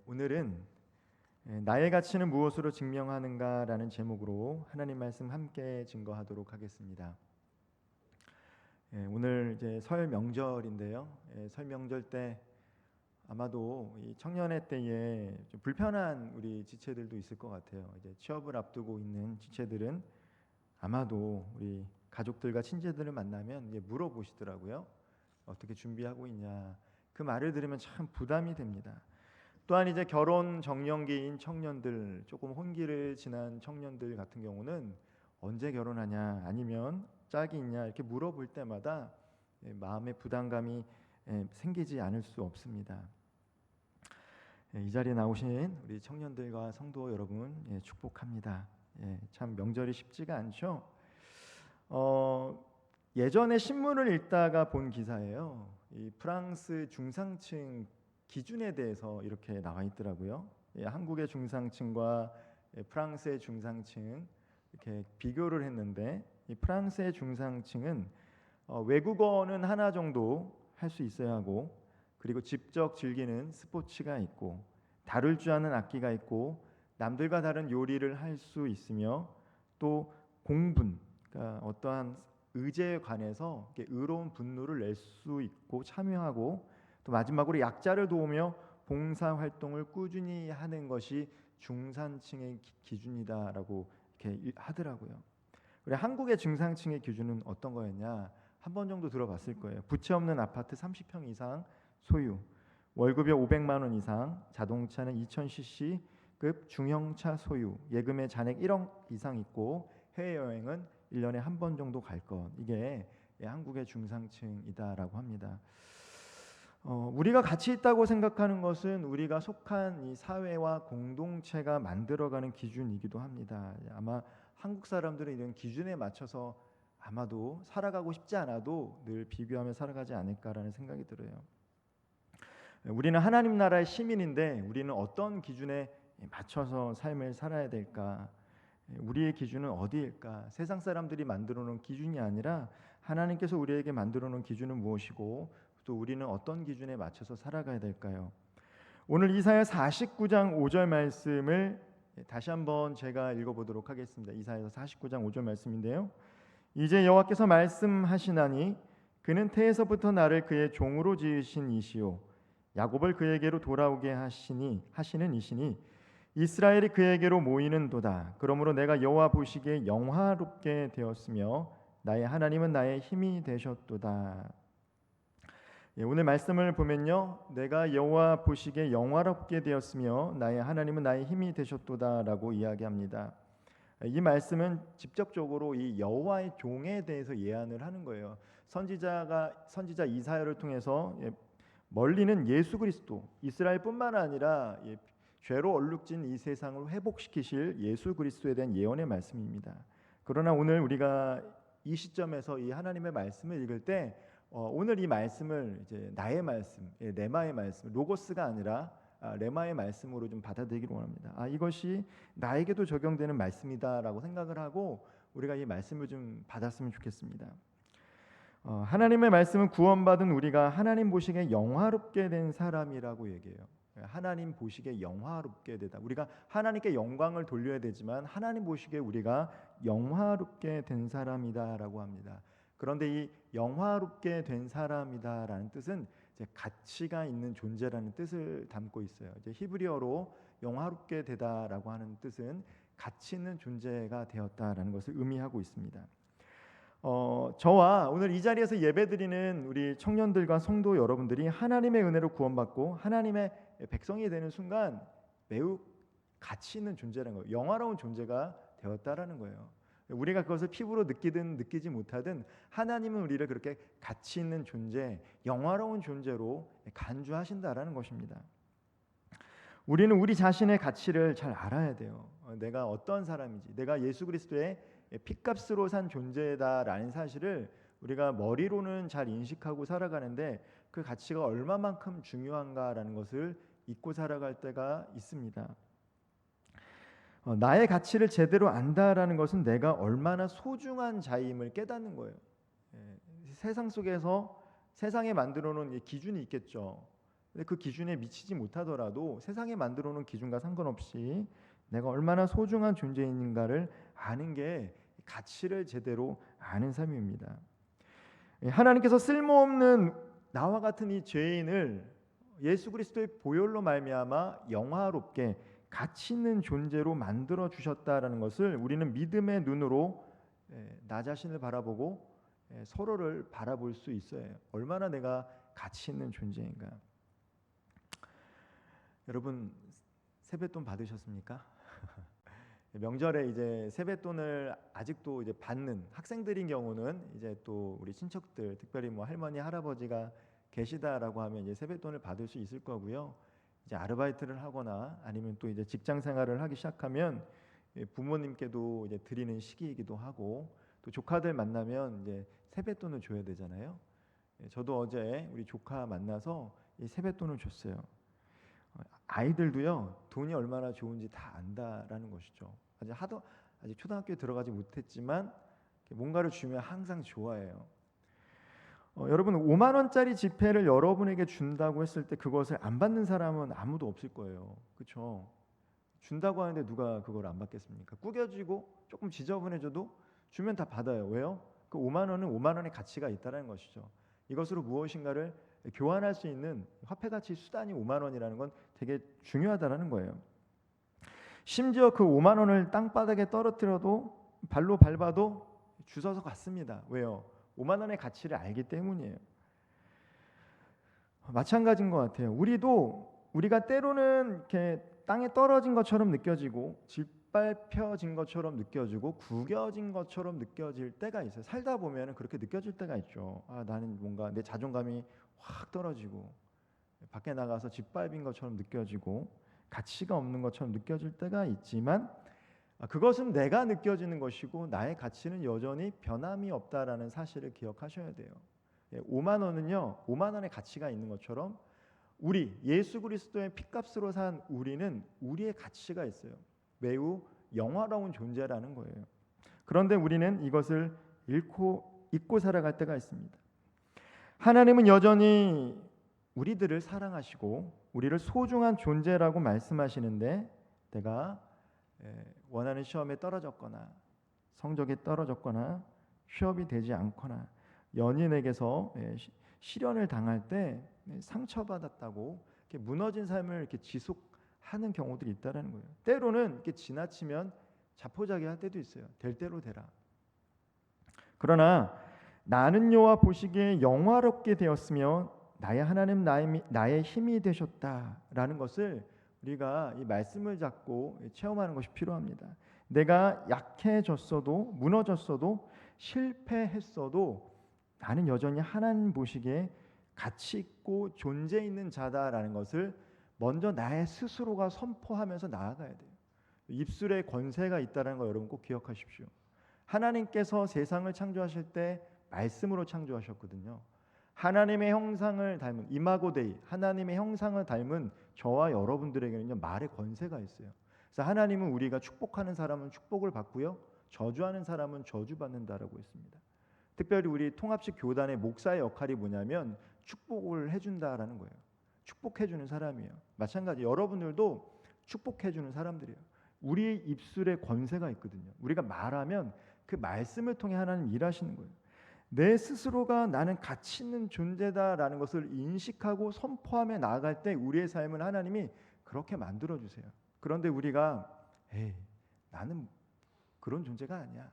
오늘은 나의 가치는 무엇으로 증명하는가라는 제목으로 하나님 말씀 함께 증거하도록 하겠습니다. 오늘 이제 설 명절인데요. 설 명절 때 아마도 이 청년의 때에 좀 불편한 우리 지체들도 있을 것 같아요. 이제 취업을 앞두고 있는 지체들은 아마도 우리 가족들과 친지들을 만나면 이제 물어보시더라고요. 어떻게 준비하고 있냐. 그 말을 들으면 참 부담이 됩니다. 또한 이제 결혼 정년기인 청년들, 조금 혼기를 지난 청년들 같은 경우는 언제 결혼하냐, 아니면 짝이 있냐 이렇게 물어볼 때마다 마음의 부담감이 생기지 않을 수 없습니다. 이 자리에 나오신 우리 청년들과 성도 여러분 축복합니다. 참 명절이 쉽지가 않죠. 예전에 신문을 읽다가 본 기사예요. 이 프랑스 중상층 기준에 대해서 이렇게 나와 있더라고요. 한국의 중상층과 프랑스의 중상층 이렇게 비교를 했는데, 이 프랑스의 중상층은 외국어는 하나 정도 할 수 있어야 하고, 그리고 직접 즐기는 스포츠가 있고, 다룰 줄 아는 악기가 있고, 남들과 다른 요리를 할 수 있으며, 또 공분, 그러니까 어떠한 의제에 관해서 의로운 분노를 낼 수 있고 참여하고, 또 마지막으로 약자를 도우며 봉사활동을 꾸준히 하는 것이 중산층의 기준이다라고 이렇게 하더라고요. 우리 한국의 중산층의 기준은 어떤 거였냐? 한 번 정도 들어봤을 거예요. 부채 없는 아파트 30평 이상 소유, 월급이 500만 원 이상, 자동차는 2000cc급 중형차 소유, 예금에 잔액 1억 이상 있고, 해외여행은 1년에 한 번 정도 갈 것. 이게 한국의 중상층이다라고 합니다. 우리가 가치 있다고 생각하는 것은 우리가 속한 이 사회와 공동체가 만들어가는 기준이기도 합니다. 아마 한국 사람들은 이런 기준에 맞춰서 아마도 살아가고 싶지 않아도 늘 비교하며 살아가지 않을까라는 생각이 들어요. 우리는 하나님 나라의 시민인데 우리는 어떤 기준에 맞춰서 삶을 살아야 될까? 우리의 기준은 어디일까? 세상 사람들이 만들어 놓은 기준이 아니라 하나님께서 우리에게 만들어 놓은 기준은 무엇이고, 또 우리는 어떤 기준에 맞춰서 살아가야 될까요? 오늘 이사야 49장 5절 말씀을 다시 한번 제가 읽어보도록 하겠습니다. 이사야 49장 5절 말씀인데요. 이제 여호와께서 말씀하시나니 그는 태에서부터 나를 그의 종으로 지으신 이시요 야곱을 그에게로 돌아오게 하시는 이시니 이스라엘이 그에게로 모이는도다. 그러므로 내가 여호와 보시기에 영화롭게 되었으며 나의 하나님은 나의 힘이 되셨도다. 오늘 말씀을 보면요, 내가 여호와 보시기에 영화롭게 되었으며 나의 하나님은 나의 힘이 되셨도다라고 이야기합니다. 이 말씀은 직접적으로 이 여호와의 종에 대해서 예언을 하는 거예요. 선지자 이사야를 통해서 멀리는 예수 그리스도, 이스라엘뿐만 아니라 죄로 얼룩진 이 세상을 회복시키실 예수 그리스도에 대한 예언의 말씀입니다. 그러나 오늘 우리가 이 시점에서 이 하나님의 말씀을 읽을 때 오늘 이 말씀을 이제 나의 말씀, 레마의 말씀, 로고스가 아니라 레마의 말씀으로 좀 받아들이기를 원합니다. 이것이 나에게도 적용되는 말씀이다라고 생각을 하고 우리가 이 말씀을 좀 받았으면 좋겠습니다. 하나님의 말씀은 구원받은 우리가 하나님 보시기에 영화롭게 된 사람이라고 얘기해요. 하나님 보시기에 영화롭게 되다. 우리가 하나님께 영광을 돌려야 되지만 하나님 보시기에 우리가 영화롭게 된 사람이다라고 합니다. 그런데 이 영화롭게 된 사람이다라는 뜻은 이제 가치가 있는 존재라는 뜻을 담고 있어요. 이제 히브리어로 영화롭게 되다라고 하는 뜻은 가치 있는 존재가 되었다라는 것을 의미하고 있습니다. 저와 오늘 이 자리에서 예배드리는 우리 청년들과 성도 여러분들이 하나님의 은혜로 구원받고 하나님의 백성이 되는 순간 매우 가치 있는 존재라는 거예요. 영화로운 존재가 되었다라는 거예요. 우리가 그것을 피부로 느끼든 느끼지 못하든 하나님은 우리를 그렇게 가치 있는 존재, 영화로운 존재로 간주하신다라는 것입니다. 우리는 우리 자신의 가치를 잘 알아야 돼요. 내가 어떤 사람인지, 내가 예수 그리스도의 핏값으로 산 존재다라는 사실을 우리가 머리로는 잘 인식하고 살아가는데 그 가치가 얼마만큼 중요한가라는 것을 잊고 살아갈 때가 있습니다. 나의 가치를 제대로 안다라는 것은 내가 얼마나 소중한 자임을 깨닫는 거예요. 세상 속에서 세상에 만들어 놓은 기준이 있겠죠. 근데 그 기준에 미치지 못하더라도 세상에 만들어 놓은 기준과 상관없이 내가 얼마나 소중한 존재인가를 아는 게 가치를 제대로 아는 삶입니다. 하나님께서 쓸모없는 나와 같은 이 죄인을 예수 그리스도의 보혈로 말미암아 영화롭게 가치 있는 존재로 만들어 주셨다라는 것을 우리는 믿음의 눈으로 나 자신을 바라보고 서로를 바라볼 수 있어요. 얼마나 내가 가치 있는 존재인가. 여러분 세뱃돈 받으셨습니까? 명절에 이제 세뱃돈을 아직도 이제 받는 학생들인 경우는 이제 또 우리 친척들, 특별히 뭐 할머니, 할아버지가 계시다라고 하면 이제 세뱃돈을 받을 수 있을 거고요. 이제 아르바이트를 하거나 아니면 또 이제 직장 생활을 하기 시작하면 부모님께도 이제 드리는 시기이기도 하고, 또 조카들 만나면 이제 세뱃돈을 줘야 되잖아요. 저도 어제 우리 조카 만나서 이 세뱃돈을 줬어요. 아이들도요 돈이 얼마나 좋은지 다 안다라는 것이죠. 아직 초등학교에 들어가지 못했지만 뭔가를 주면 항상 좋아해요. 여러분 5만 원짜리 지폐를 여러분에게 준다고 했을 때 그것을 안 받는 사람은 아무도 없을 거예요. 그렇죠? 준다고 하는데 누가 그걸 안 받겠습니까? 구겨지고 조금 지저분해져도 주면 다 받아요. 왜요? 그 5만 원은 5만 원의 가치가 있다는 것이죠. 이것으로 무엇인가를 교환할 수 있는 화폐 가치 수단이 5만 원이라는 건 되게 중요하다는 거예요. 심지어 그 5만 원을 땅바닥에 떨어뜨려도 발로 밟아도 주워서 갔습니다. 왜요? 5만 원의 가치를 알기 때문이에요. 마찬가지인 것 같아요. 우리가 때로는 이렇게 땅에 떨어진 것처럼 느껴지고 짓밟혀진 것처럼 느껴지고 구겨진 것처럼 느껴질 때가 있어요. 살다 보면 그렇게 느껴질 때가 있죠. 나는 뭔가 내 자존감이 확 떨어지고 밖에 나가서 짓밟인 것처럼 느껴지고 가치가 없는 것처럼 느껴질 때가 있지만 그것은 내가 느껴지는 것이고 나의 가치는 여전히 변함이 없다라는 사실을 기억하셔야 돼요. 5만 원은요 5만 원의 가치가 있는 것처럼 우리 예수 그리스도의 피값으로 산 우리는 우리의 가치가 있어요. 매우 영화로운 존재라는 거예요. 그런데 우리는 이것을 잊고 살아갈 때가 있습니다. 하나님은 여전히 우리들을 사랑하시고 우리를 소중한 존재라고 말씀하시는데 내가 원하는 시험에 떨어졌거나 성적에 떨어졌거나 취업이 되지 않거나 연인에게서 시련을 당할 때 상처받았다고 이렇게 무너진 삶을 이렇게 지속하는 경우들이 있다는 거예요. 때로는 이렇게 지나치면 자포자기할 때도 있어요. 될 대로 되라. 그러나 나는 여호와 보시기에 영화롭게 되었으며 나의 하나님 나의 힘이 되셨다라는 것을 우리가 이 말씀을 잡고 체험하는 것이 필요합니다. 내가 약해졌어도 무너졌어도 실패했어도 나는 여전히 하나님 보시기에 가치 있고 존재 있는 자다라는 것을 먼저 나의 스스로가 선포하면서 나아가야 돼요. 입술에 권세가 있다는 거 여러분 꼭 기억하십시오. 하나님께서 세상을 창조하실 때 말씀으로 창조하셨거든요. 하나님의 형상을 닮은 이마고 데이, 하나님의 형상을 닮은 저와 여러분들에게는요 말의 권세가 있어요. 그래서 하나님은 우리가 축복하는 사람은 축복을 받고요, 저주하는 사람은 저주받는다라고 했습니다. 특별히 우리 통합식 교단의 목사의 역할이 뭐냐면 축복을 해준다라는 거예요. 축복해주는 사람이에요. 마찬가지 여러분들도 축복해주는 사람들이에요. 우리 입술에 권세가 있거든요. 우리가 말하면 그 말씀을 통해 하나님 일하시는 거예요. 내 스스로가 나는 가치 있는 존재다라는 것을 인식하고 선포하며 나아갈 때 우리의 삶을 하나님이 그렇게 만들어주세요. 그런데 우리가 나는 그런 존재가 아니야,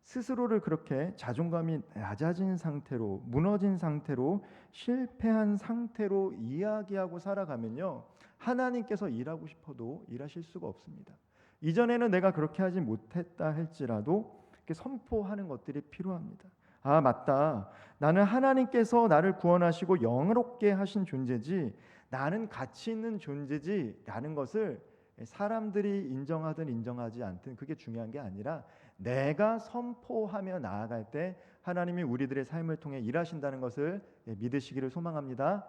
스스로를 그렇게 자존감이 낮아진 상태로 무너진 상태로 실패한 상태로 이야기하고 살아가면요 하나님께서 일하고 싶어도 일하실 수가 없습니다. 이전에는 내가 그렇게 하지 못했다 할지라도 이렇게 선포하는 것들이 필요합니다. 맞다, 나는 하나님께서 나를 구원하시고 영롭게 하신 존재지 나는 가치 있는 존재지 라는 것을 사람들이 인정하든 인정하지 않든 그게 중요한 게 아니라 내가 선포하며 나아갈 때 하나님이 우리들의 삶을 통해 일하신다는 것을 믿으시기를 소망합니다.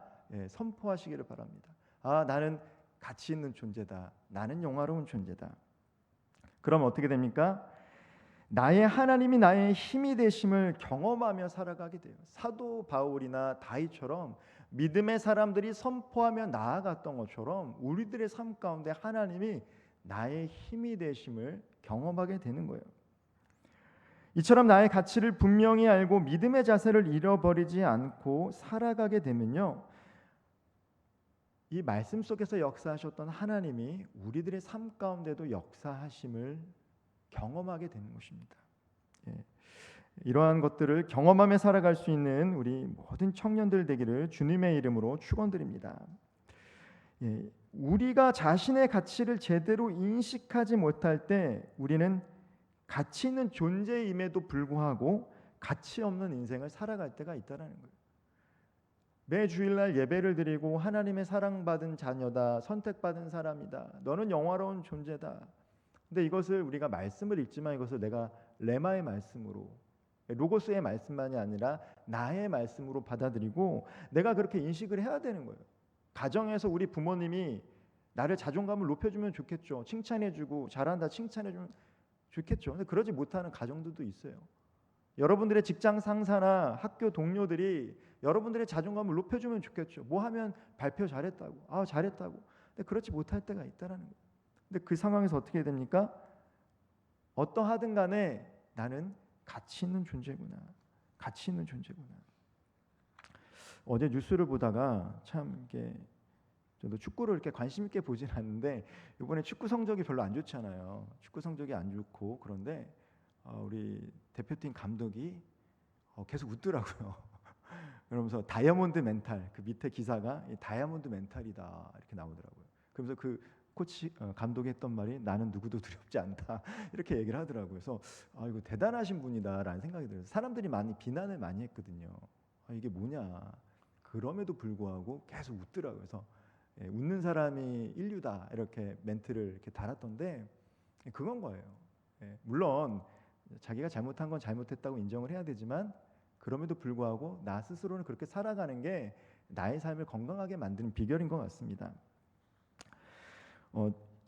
선포하시기를 바랍니다. 나는 가치 있는 존재다, 나는 영화로운 존재다. 그럼 어떻게 됩니까? 나의 하나님이 나의 힘이 되심을 경험하며 살아가게 돼요. 사도 바울이나 다윗처럼 믿음의 사람들이 선포하며 나아갔던 것처럼 우리들의 삶 가운데 하나님이 나의 힘이 되심을 경험하게 되는 거예요. 이처럼 나의 가치를 분명히 알고 믿음의 자세를 잃어버리지 않고 살아가게 되면요, 이 말씀 속에서 역사하셨던 하나님이 우리들의 삶 가운데도 역사하심을 경험하게 되는 것입니다. 예. 이러한 것들을 경험하며 살아갈 수 있는 우리 모든 청년들 되기를 주님의 이름으로 축원드립니다. 예. 우리가 자신의 가치를 제대로 인식하지 못할 때 우리는 가치 있는 존재임에도 불구하고 가치 없는 인생을 살아갈 때가 있다라는 거예요. 매 주일날 예배를 드리고 하나님의 사랑받은 자녀다, 선택받은 사람이다, 너는 영화로운 존재다. 근데 이것을 우리가 말씀을 읽지만 이것을 내가 레마의 말씀으로, 로고스의 말씀만이 아니라 나의 말씀으로 받아들이고 내가 그렇게 인식을 해야 되는 거예요. 가정에서 우리 부모님이 나를 자존감을 높여주면 좋겠죠. 칭찬해주고 잘한다 칭찬해주면 좋겠죠. 근데 그러지 못하는 가정들도 있어요. 여러분들의 직장 상사나 학교 동료들이 여러분들의 자존감을 높여주면 좋겠죠. 뭐 하면 발표 잘했다고, 잘했다고. 근데 그렇지 못할 때가 있다라는 거예요. 근데 그 상황에서 어떻게 됩니까? 어떠하든 간에 나는 가치 있는 존재구나. 가치 있는 존재구나. 어제 뉴스를 보다가 참 이게 저도 축구를 이렇게 관심 있게 보진 않는데 이번에 축구 성적이 별로 안 좋잖아요. 축구 성적이 안 좋고 그런데 우리 대표팀 감독이 계속 웃더라고요. 그러면서 다이아몬드 멘탈, 그 밑에 기사가 다이아몬드 멘탈이다 이렇게 나오더라고요. 그러면서 그 코치 감독이 했던 말이 나는 누구도 두렵지 않다 이렇게 얘기를 하더라고요. 그래서 이거 대단하신 분이다라는 생각이 들어요. 사람들이 많이 비난을 많이 했거든요. 이게 뭐냐. 그럼에도 불구하고 계속 웃더라고요. 그래서 웃는 사람이 인류다 이렇게 멘트를 이렇게 달았던데 그건 거예요. 물론 자기가 잘못한 건 잘못했다고 인정을 해야 되지만 그럼에도 불구하고 나 스스로는 그렇게 살아가는 게 나의 삶을 건강하게 만드는 비결인 것 같습니다.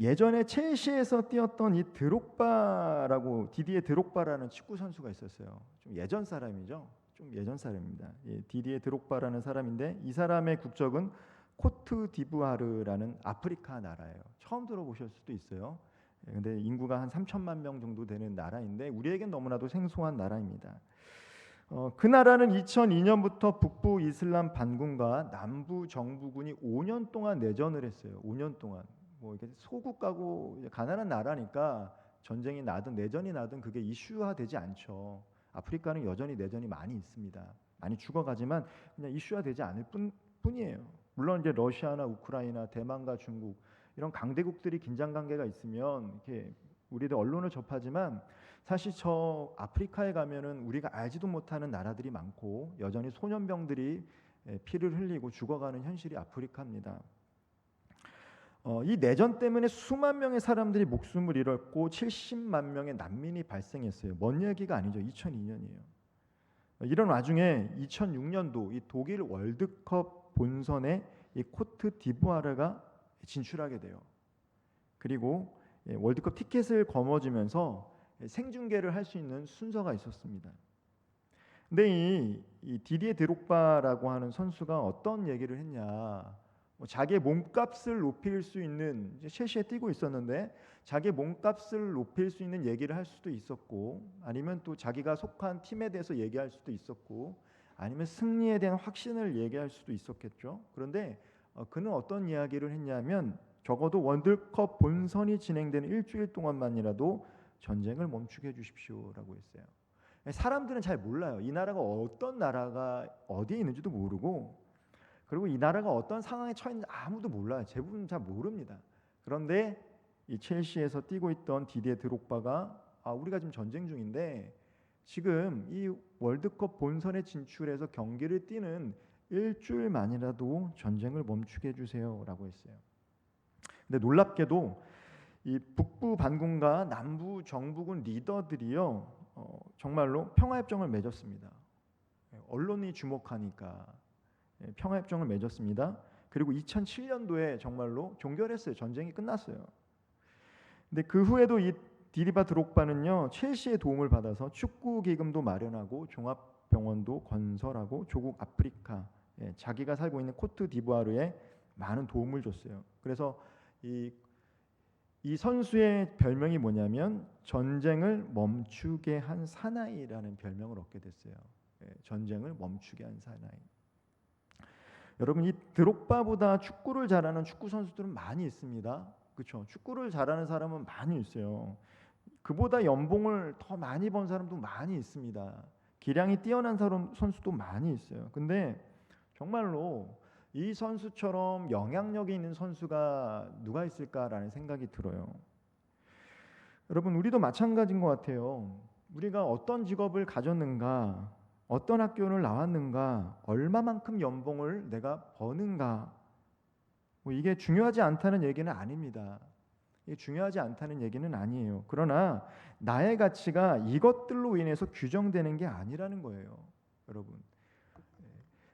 예전에 첼시에서 뛰었던 이 드록바라고 디디에 드록바라는 축구 선수가 있었어요. 좀 예전 사람이죠. 좀 예전 사람입니다. 디디에 드록바라는 사람인데 이 사람의 국적은 코트 디부아르라는 아프리카 나라예요. 처음 들어보실 수도 있어요. 근데 인구가 한 3천만 명 정도 되는 나라인데 우리에겐 너무나도 생소한 나라입니다. 그 나라는 2002년부터 북부 이슬람 반군과 남부 정부군이 5년 동안 내전을 했어요. 5년 동안. 뭐 이게 소국가고 가난한 나라니까 전쟁이 나든 내전이 나든 그게 이슈화되지 않죠. 아프리카는 여전히 내전이 많이 있습니다. 많이 죽어가지만 그냥 이슈화되지 않을 뿐이에요. 물론 이제 러시아나 우크라이나, 대만과 중국 이런 강대국들이 긴장 관계가 있으면 이렇게 우리들 언론을 접하지만 사실 저 아프리카에 가면은 우리가 알지도 못하는 나라들이 많고 여전히 소년병들이 피를 흘리고 죽어가는 현실이 아프리카입니다. 이 내전 때문에 수만 명의 사람들이 목숨을 잃었고 70만 명의 난민이 발생했어요. 먼 얘기가 아니죠. 2002년이에요. 이런 와중에 2006년도 이 독일 월드컵 본선에 이 코트 디부아르가 진출하게 돼요. 그리고 월드컵 티켓을 거머쥐면서 생중계를 할 수 있는 순서가 있었습니다. 근데 이 디디에 드록바라고 하는 선수가 어떤 얘기를 했냐? 자기의 몸값을 높일 수 있는 첼시에 뛰고 있었는데 자기의 몸값을 높일 수 있는 얘기를 할 수도 있었고 아니면 또 자기가 속한 팀에 대해서 얘기할 수도 있었고 아니면 승리에 대한 확신을 얘기할 수도 있었겠죠. 그런데 그는 어떤 이야기를 했냐면 적어도 월드컵 본선이 진행되는 일주일 동안만이라도 전쟁을 멈추게 해주십시오라고 했어요. 사람들은 잘 몰라요. 이 나라가 어떤 나라가 어디에 있는지도 모르고 그리고 이 나라가 어떤 상황에 처했는지 아무도 몰라요. 대부분 잘 모릅니다. 그런데 이 첼시에서 뛰고 있던 디디에 드록바가 우리가 지금 전쟁 중인데 지금 이 월드컵 본선에 진출해서 경기를 뛰는 일주일만이라도 전쟁을 멈추게 해주세요라고 했어요. 근데 놀랍게도 이 북부 반군과 남부 정부군 리더들이요 정말로 평화협정을 맺었습니다. 언론이 주목하니까 평화협정을 맺었습니다. 그리고 2007년도에 정말로 종결했어요. 전쟁이 끝났어요. 근데 그 후에도 이 디디바 드록바는요 첼시의 도움을 받아서 축구 기금도 마련하고 종합병원도 건설하고 조국 아프리카 자기가 살고 있는 코트 디부아르에 많은 도움을 줬어요. 그래서 이 선수의 별명이 뭐냐면 전쟁을 멈추게 한 사나이라는 별명을 얻게 됐어요. 전쟁을 멈추게 한 사나이. 여러분, 이 드록바보다 축구를 잘하는 축구 선수들은 많이 있습니다. 그렇죠? 축구를 잘하는 사람은 많이 있어요. 그보다 연봉을 더 많이 번 사람도 많이 있습니다. 기량이 뛰어난 선수도 많이 있어요. 근데 정말로 이 선수처럼 영향력이 있는 선수가 누가 있을까라는 생각이 들어요. 여러분, 우리도 마찬가지인 것 같아요. 우리가 어떤 직업을 가졌는가, 어떤 학교를 나왔는가, 얼마만큼 연봉을 내가 버는가, 이게 중요하지 않다는 얘기는 아닙니다. 이게 중요하지 않다는 얘기는 아니에요. 그러나 나의 가치가 이것들로 인해서 규정되는 게 아니라는 거예요. 여러분,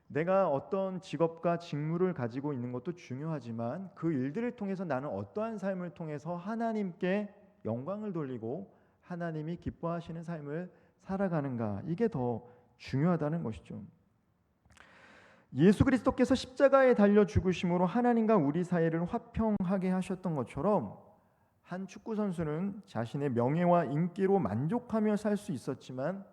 내가 어떤 직업과 직무를 가지고 있는 것도 중요하지만 그 일들을 통해서 나는 어떠한 삶을 통해서 하나님께 영광을 돌리고 하나님이 기뻐하시는 삶을 살아가는가, 이게 더 중요하다는 것이죠. 예수 그리스도께서 십자가에 달려 죽으심으로 하나님과 우리 사이를 화평하게 하셨던 것처럼 한 축구 선수는 자신의 명예와 인기로 만족하며 살 수 있었지만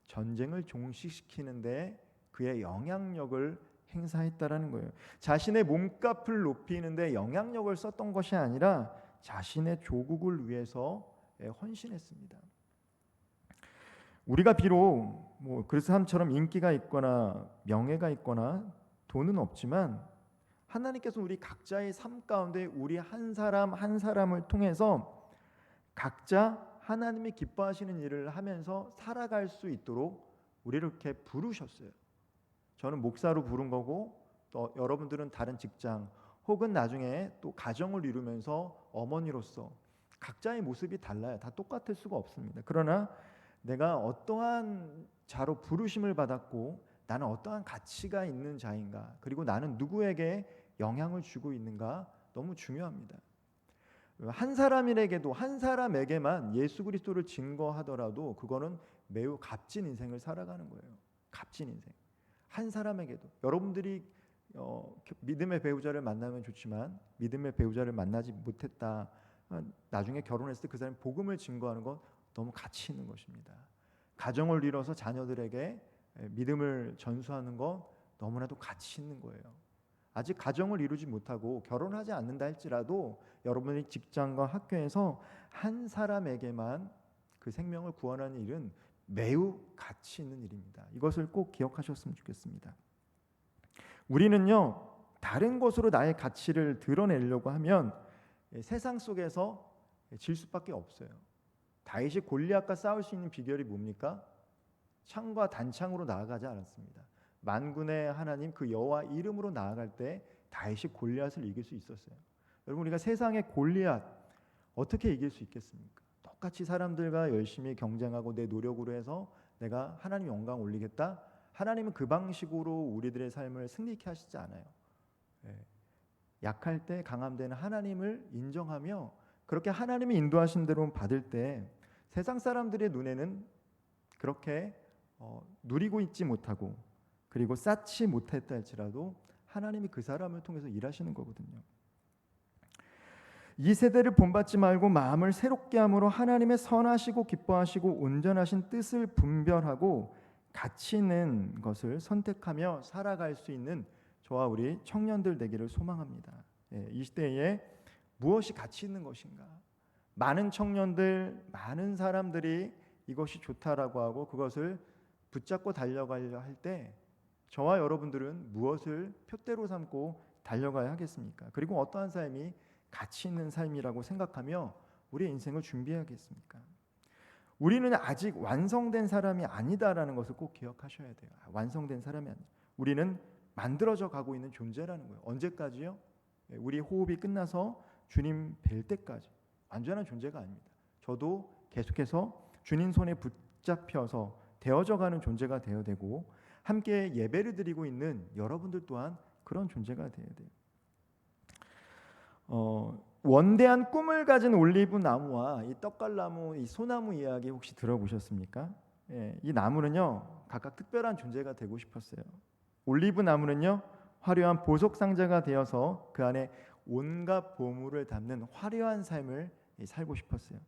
전쟁을 종식시키는데 그의 영향력을 행사했다라는 거예요. 자신의 몸값을 높이는데 영향력을 썼던 것이 아니라 자신의 조국을 위해서 헌신했습니다. 우리가 비록 그리스 사람처럼 인기가 있거나 명예가 있거나 돈은 없지만 하나님께서 우리 각자의 삶 가운데 우리 한 사람 한 사람을 통해서 각자 하나님이 기뻐하시는 일을 하면서 살아갈 수 있도록 우리를 이렇게 부르셨어요. 저는 목사로 부른 거고 또 여러분들은 다른 직장 혹은 나중에 또 가정을 이루면서 어머니로서 각자의 모습이 달라요. 다 똑같을 수가 없습니다. 그러나 내가 어떠한 자로 부르심을 받았고 나는 어떠한 가치가 있는 자인가, 그리고 나는 누구에게 영향을 주고 있는가, 너무 중요합니다. 한 사람에게도 한 사람에게만 예수 그리스도를 증거하더라도 그거는 매우 값진 인생을 살아가는 거예요. 값진 인생. 한 사람에게도. 여러분들이 믿음의 배우자를 만나면 좋지만 믿음의 배우자를 만나지 못했다, 나중에 결혼했을 때 그 사람이 복음을 증거하는 건 너무 가치 있는 것입니다. 가정을 이뤄서 자녀들에게 믿음을 전수하는 건 너무나도 가치 있는 거예요. 아직 가정을 이루지 못하고 결혼하지 않는다 할지라도 여러분의 직장과 학교에서 한 사람에게만 그 생명을 구원하는 일은 매우 가치 있는 일입니다. 이것을 꼭 기억하셨으면 좋겠습니다. 우리는요, 다른 것으로 나의 가치를 드러내려고 하면 세상 속에서 질 수밖에 없어요. 다윗이 골리앗과 싸울 수 있는 비결이 뭡니까? 창과 단창으로 나아가지 않았습니다. 만군의 하나님 그 여호와 이름으로 나아갈 때 다윗이 골리앗을 이길 수 있었어요. 여러분, 우리가 세상의 골리앗 어떻게 이길 수 있겠습니까? 똑같이 사람들과 열심히 경쟁하고 내 노력으로 해서 내가 하나님 영광 올리겠다. 하나님은 그 방식으로 우리들의 삶을 승리케 하시지 않아요. 약할 때 강함 되는 하나님을 인정하며 그렇게 하나님이 인도하신 대로 받을 때 세상 사람들의 눈에는 그렇게 누리고 있지 못하고 그리고 쌓지 못했다 할지라도 하나님이 그 사람을 통해서 일하시는 거거든요. 이 세대를 본받지 말고 마음을 새롭게 함으로 하나님의 선하시고 기뻐하시고 온전하신 뜻을 분별하고 가치 있는 것을 선택하며 살아갈 수 있는 저와 우리 청년들 되기를 소망합니다. 이 시대에 무엇이 가치 있는 것인가? 많은 청년들, 많은 사람들이 이것이 좋다라고 하고 그것을 붙잡고 달려가려 할 때 저와 여러분들은 무엇을 표대로 삼고 달려가야 하겠습니까? 그리고 어떠한 삶이 가치 있는 삶이라고 생각하며 우리의 인생을 준비하겠습니까? 우리는 아직 완성된 사람이 아니다라는 것을 꼭 기억하셔야 돼요. 완성된 사람이 아니에요. 우리는 만들어져 가고 있는 존재라는 거예요. 언제까지요? 우리 호흡이 끝나서 주님 뵐 때까지. 완전한 존재가 아닙니다. 저도 계속해서 주님 손에 붙잡혀서 되어져 가는 존재가 되어야 되고 함께 예배를 드리고 있는 여러분들 또한 그런 존재가 되어야 돼요. 원대한 꿈을 가진 올리브 나무와 이 떡갈나무, 이 소나무 이야기 혹시 들어보셨습니까? 이 나무는요 각각 특별한 존재가 되고 싶었어요. 올리브 나무는요 화려한 보석 상자가 되어서 그 안에 온갖 보물을 담는 화려한 삶을 살고 싶었어요.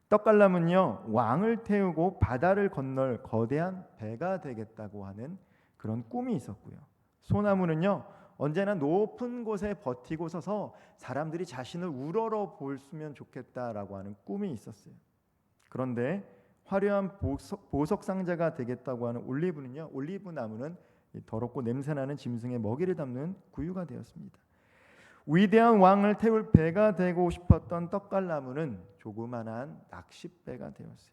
떡갈나무는요 왕을 태우고 바다를 건널 거대한 배가 되겠다고 하는 그런 꿈이 있었고요. 소나무는요 언제나 높은 곳에 버티고 서서 사람들이 자신을 우러러 보면 좋겠다라고 하는 꿈이 있었어요. 그런데 화려한 보석 상자가 되겠다고 하는 올리브 나무는 더럽고 냄새나는 짐승의 먹이를 담는 구유가 되었습니다. 위대한 왕을 태울 배가 되고 싶었던 떡갈나무는 조그만한 낚싯배가 되었어요.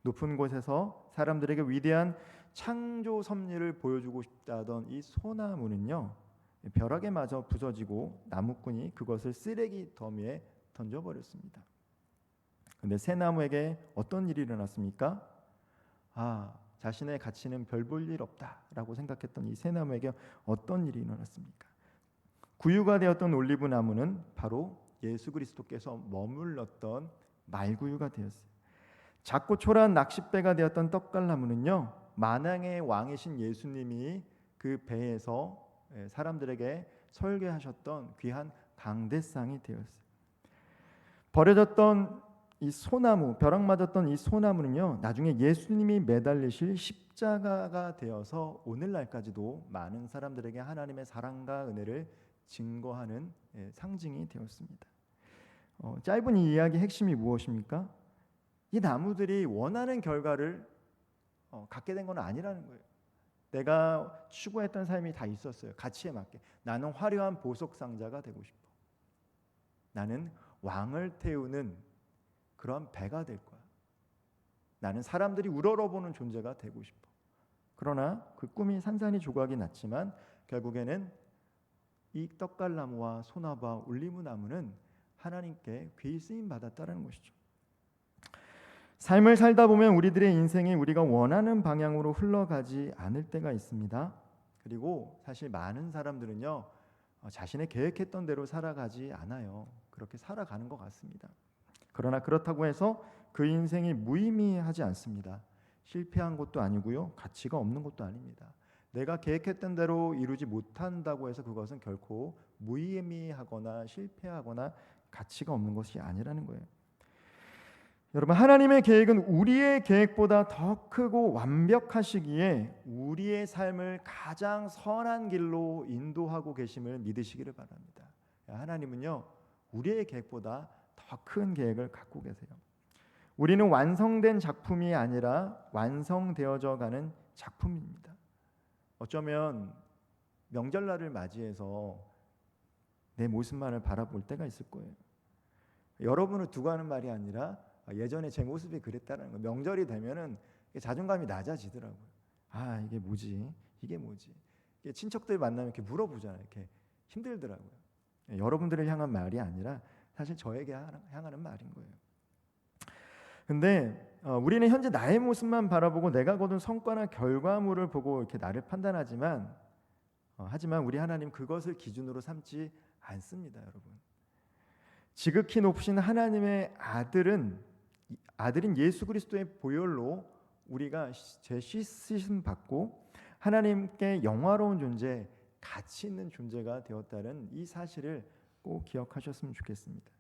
높은 곳에서 사람들에게 위대한 창조 섭리를 보여주고 싶다던 이 소나무는요 벼락에 맞아 부서지고 나무꾼이 그것을 쓰레기 더미에 던져버렸습니다. 그런데 새 나무에게 어떤 일이 일어났습니까? 자신의 가치는 별 볼 일 없다라고 생각했던 이 새 나무에게 어떤 일이 일어났습니까? 구유가 되었던 올리브 나무는 바로 예수 그리스도께서 머물렀던 말구유가 되었어요. 작고 초라한 낚싯배가 되었던 떡갈나무는요 만왕의 왕이신 예수님이 그 배에서 사람들에게 설계하셨던 귀한 강대상이 되었어요. 버려졌던 이 소나무, 벼락 맞았던 이 소나무는요 나중에 예수님이 매달리실 십자가가 되어서 오늘날까지도 많은 사람들에게 하나님의 사랑과 은혜를 증거하는 상징이 되었습니다. 짧은 이 이야기의 핵심이 무엇입니까? 이 나무들이 원하는 결과를 갖게 된 건 아니라는 거예요. 내가 추구했던 삶이 다 있었어요. 가치에 맞게. 나는 화려한 보석 상자가 되고 싶어. 나는 왕을 태우는 그런 배가 될 거야. 나는 사람들이 우러러보는 존재가 되고 싶어. 그러나 그 꿈이 산산이 조각이 났지만 결국에는 이 떡갈나무와 소나무와 올리브나무는 하나님께 귀히 쓰임 받았다는 것이죠. 삶을 살다 보면 우리들의 인생이 우리가 원하는 방향으로 흘러가지 않을 때가 있습니다. 그리고 사실 많은 사람들은요 자신의 계획했던 대로 살아가지 않아요. 그렇게 살아가는 것 같습니다. 그러나 그렇다고 해서 그 인생이 무의미하지 않습니다. 실패한 것도 아니고요 가치가 없는 것도 아닙니다. 내가 계획했던 대로 이루지 못한다고 해서 그것은 결코 무의미하거나 실패하거나 가치가 없는 것이 아니라는 거예요. 여러분, 하나님의 계획은 우리의 계획보다 더 크고 완벽하시기에 우리의 삶을 가장 선한 길로 인도하고 계심을 믿으시기를 바랍니다. 하나님은요 우리의 계획보다 더 큰 계획을 갖고 계세요. 우리는 완성된 작품이 아니라 완성되어져 가는 작품입니다. 어쩌면 명절날을 맞이해서 내 모습만을 바라볼 때가 있을 거예요. 여러분을 두고 하는 말이 아니라 예전에 제 모습이 그랬다는 거. 명절이 되면은 자존감이 낮아지더라고요. 이게 뭐지? 이게 뭐지? 친척들 만나면 이렇게 물어보잖아요. 이렇게 힘들더라고요. 여러분들을 향한 말이 아니라 사실 저에게 향하는 말인 거예요. 근데 우리는 현재 나의 모습만 바라보고 내가 거둔 성과나 결과물을 보고 이렇게 나를 판단하지만 하지만 우리 하나님 그것을 기준으로 삼지 않습니다, 여러분. 지극히 높으신 하나님의 아들인 예수 그리스도의 보혈로 우리가 씻으심 받고 하나님께 영화로운 존재, 가치 있는 존재가 되었다는 이 사실을 꼭 기억하셨으면 좋겠습니다.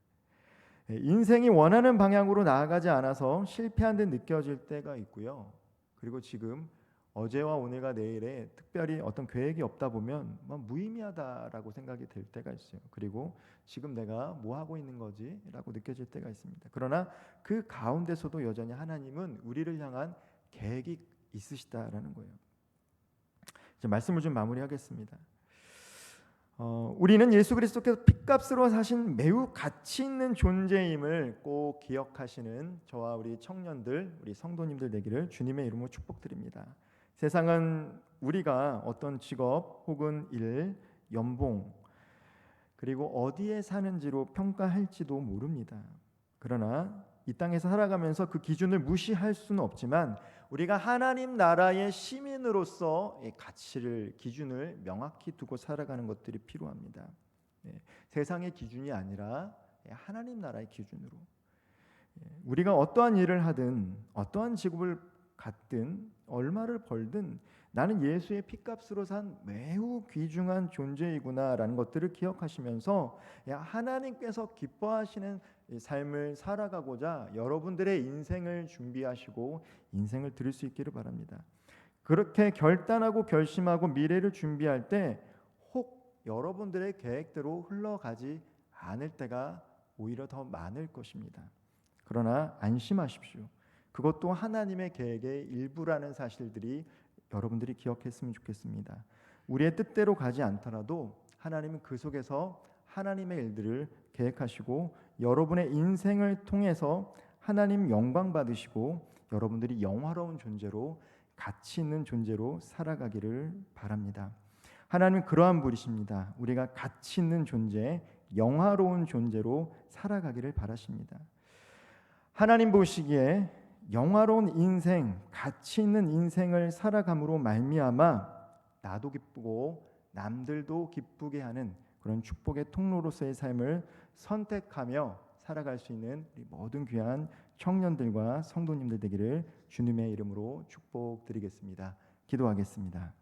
인생이 원하는 방향으로 나아가지 않아서 실패한 듯 느껴질 때가 있고요. 그리고 지금 어제와 오늘과 내일에 특별히 어떤 계획이 없다 보면 무의미하다라고 생각이 될 때가 있어요. 그리고 지금 내가 뭐 하고 있는 거지? 라고 느껴질 때가 있습니다. 그러나 그 가운데서도 여전히 하나님은 우리를 향한 계획이 있으시다라는 거예요. 이제 말씀을 좀 마무리하겠습니다. 우리는 예수 그리스도께서 핏값으로 사신 매우 가치 있는 존재임을 꼭 기억하시는 저와 우리 청년들, 우리 성도님들 되기를 주님의 이름으로 축복드립니다. 세상은 우리가 어떤 직업 혹은 일, 연봉 그리고 어디에 사는지로 평가할지도 모릅니다. 그러나 이 땅에서 살아가면서 그 기준을 무시할 수는 없지만 우리가 하나님 나라의 시민으로서 가치를 기준을 명확히 두고 살아가는 것들이 필요합니다. 세상의 기준이 아니라 하나님 나라의 기준으로 우리가 어떠한 일을 하든 어떠한 직업을 갖든 얼마를 벌든 나는 예수의 피값으로 산 매우 귀중한 존재이구나라는 것들을 기억하시면서 하나님께서 기뻐하시는 삶을 살아가고자 여러분들의 인생을 준비하시고 인생을 들을 수 있기를 바랍니다. 그렇게 결단하고 결심하고 미래를 준비할 때 혹 여러분들의 계획대로 흘러가지 않을 때가 오히려 더 많을 것입니다. 그러나 안심하십시오. 그것도 하나님의 계획의 일부라는 사실들이 여러분들이 기억했으면 좋겠습니다. 우리의 뜻대로 가지 않더라도 하나님은 그 속에서 하나님의 일들을 계획하시고 여러분의 인생을 통해서 하나님 영광 받으시고 여러분들이 영화로운 존재로 가치 있는 존재로 살아가기를 바랍니다. 하나님은 그러한 분이십니다. 우리가 가치 있는 존재, 영화로운 존재로 살아가기를 바라십니다. 하나님 보시기에 영화로운 인생, 가치 있는 인생을 살아감으로 말미암아 나도 기쁘고 남들도 기쁘게 하는 그런 축복의 통로로서의 삶을 선택하며 살아갈 수 있는 우리 모든 귀한 청년들과 성도님들 되기를 주님의 이름으로 축복드리겠습니다. 기도하겠습니다.